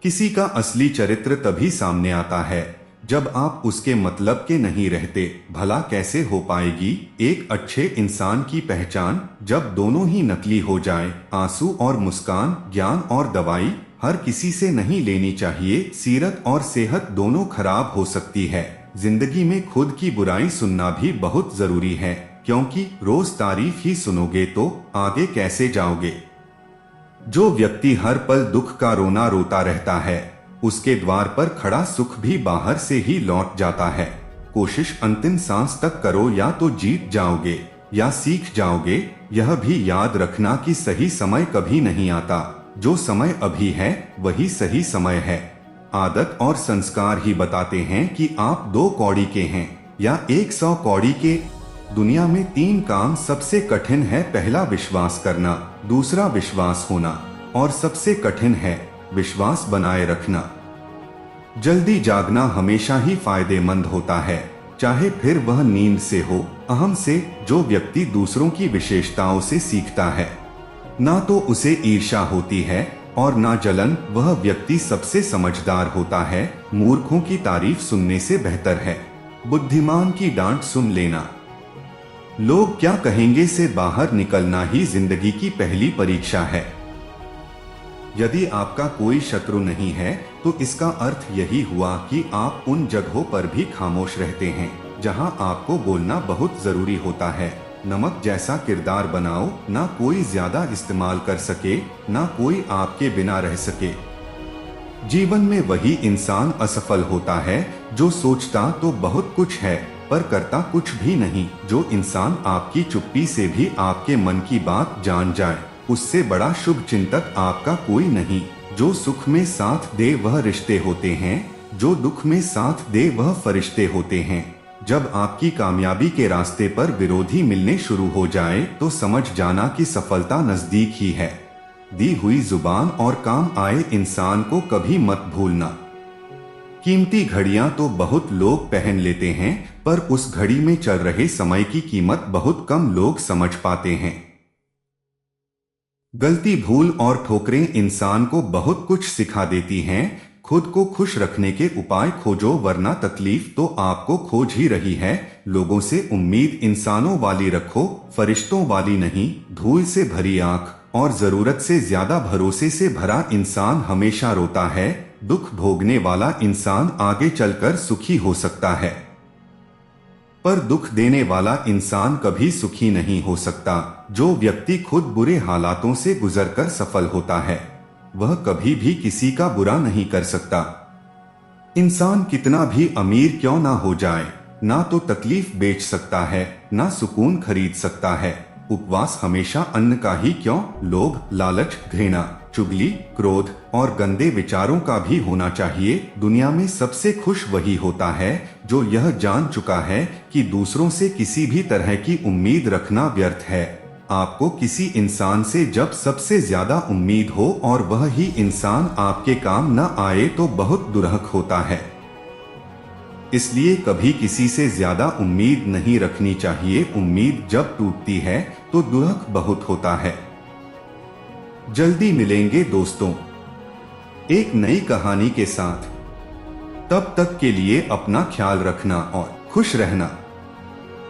किसी का असली चरित्र तभी सामने आता है जब आप उसके मतलब के नहीं रहते। भला कैसे हो पाएगी एक अच्छे इंसान की पहचान जब दोनों ही नकली हो जाएं? आंसू और मुस्कान, ज्ञान और दवाई हर किसी से नहीं लेनी चाहिए। सीरत और सेहत दोनों खराब हो सकती है। जिंदगी में खुद की बुराई सुनना भी बहुत जरूरी है, क्योंकि रोज तारीफ ही सुनोगे तो आगे कैसे जाओगे। जो व्यक्ति हर पल दुख का रोना रोता रहता है, उसके द्वार पर खड़ा सुख भी बाहर से ही लौट जाता है। कोशिश अंतिम सांस तक करो, या तो जीत जाओगे या सीख जाओगे। यह भी याद रखना कि सही समय कभी नहीं आता। जो समय अभी है वही सही समय है। आदत और संस्कार ही बताते हैं कि आप 2 कौड़ी के हैं या 100 कौड़ी के। दुनिया में 3 काम सबसे कठिन है। पहला विश्वास करना, दूसरा विश्वास होना और सबसे कठिन है विश्वास बनाए रखना। जल्दी जागना हमेशा ही फायदेमंद होता है, चाहे फिर वह नींद से हो। अहम से जो व्यक्ति दूसरों की विशेषताओं से सीखता है, ना तो उसे ईर्ष्या होती है और ना जलन, वह व्यक्ति सबसे समझदार होता है। मूर्खों की तारीफ सुनने से बेहतर है बुद्धिमान की डांट सुन लेना। लोग क्या कहेंगे से बाहर निकलना ही जिंदगी की पहली परीक्षा है। यदि आपका कोई शत्रु नहीं है तो इसका अर्थ यही हुआ कि आप उन जगहों पर भी खामोश रहते हैं जहां आपको बोलना बहुत जरूरी होता है। नमक जैसा किरदार बनाओ, ना कोई ज्यादा इस्तेमाल कर सके, ना कोई आपके बिना रह सके। जीवन में वही इंसान असफल होता है जो सोचता तो बहुत कुछ है पर करता कुछ भी नहीं। जो इंसान आपकी चुप्पी से भी आपके मन की बात जान जाए, उससे बड़ा शुभ चिंतक आपका कोई नहीं। जो सुख में साथ दे वह रिश्ते होते हैं, जो दुख में साथ दे वह फरिश्ते होते हैं। जब आपकी कामयाबी के रास्ते पर विरोधी मिलने शुरू हो जाए तो समझ जाना कि सफलता नजदीक ही है। दी हुई जुबान और काम आए इंसान को कभी मत भूलना। कीमती घड़ियां तो बहुत लोग पहन लेते हैं, पर उस घड़ी में चल रहे समय की कीमत बहुत कम लोग समझ पाते हैं। गलती, भूल और ठोकरें इंसान को बहुत कुछ सिखा देती हैं। खुद को खुश रखने के उपाय खोजो, वरना तकलीफ तो आपको खोज ही रही है। लोगों से उम्मीद इंसानों वाली रखो, फरिश्तों वाली नहीं। धूल से भरी आंख और जरूरत से ज्यादा भरोसे से भरा इंसान हमेशा रोता है। दुख भोगने वाला इंसान आगे चलकर सुखी हो सकता है, पर दुख देने वाला इंसान कभी सुखी नहीं हो सकता। जो व्यक्ति खुद बुरे हालातों से गुजरकर सफल होता है, वह कभी भी किसी का बुरा नहीं कर सकता। इंसान कितना भी अमीर क्यों ना हो जाए, ना तो तकलीफ बेच सकता है, ना सुकून खरीद सकता है। उपवास हमेशा अन्न का ही क्यों, लोभ, लालच, घृणा, चुगली, क्रोध और गंदे विचारों का भी होना चाहिए। दुनिया में सबसे खुश वही होता है जो यह जान चुका है कि दूसरों से किसी भी तरह की उम्मीद रखना व्यर्थ है। आपको किसी इंसान से जब सबसे ज्यादा उम्मीद हो और वह ही इंसान आपके काम न आए तो बहुत दुर्हक होता है। इसलिए कभी किसी से ज्यादा उम्मीद नहीं रखनी चाहिए। उम्मीद जब टूटती है तो दुर्हक बहुत होता है। जल्दी मिलेंगे दोस्तों एक नई कहानी के साथ। तब तक के लिए अपना ख्याल रखना और खुश रहना।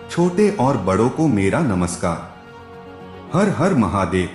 छोटे और बड़ों को मेरा नमस्कार। हर हर महादेव।